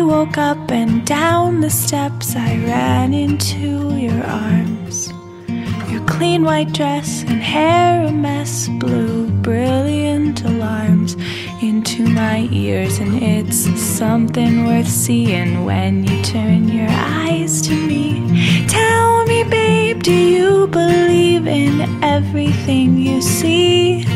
woke up and down the steps I ran into your arms. Your clean white dress and hair a mess blew brilliant alarms into my ears, and it's something worth seeing when you turn your eyes to me. Tell me, babe, do you believe in everything you see?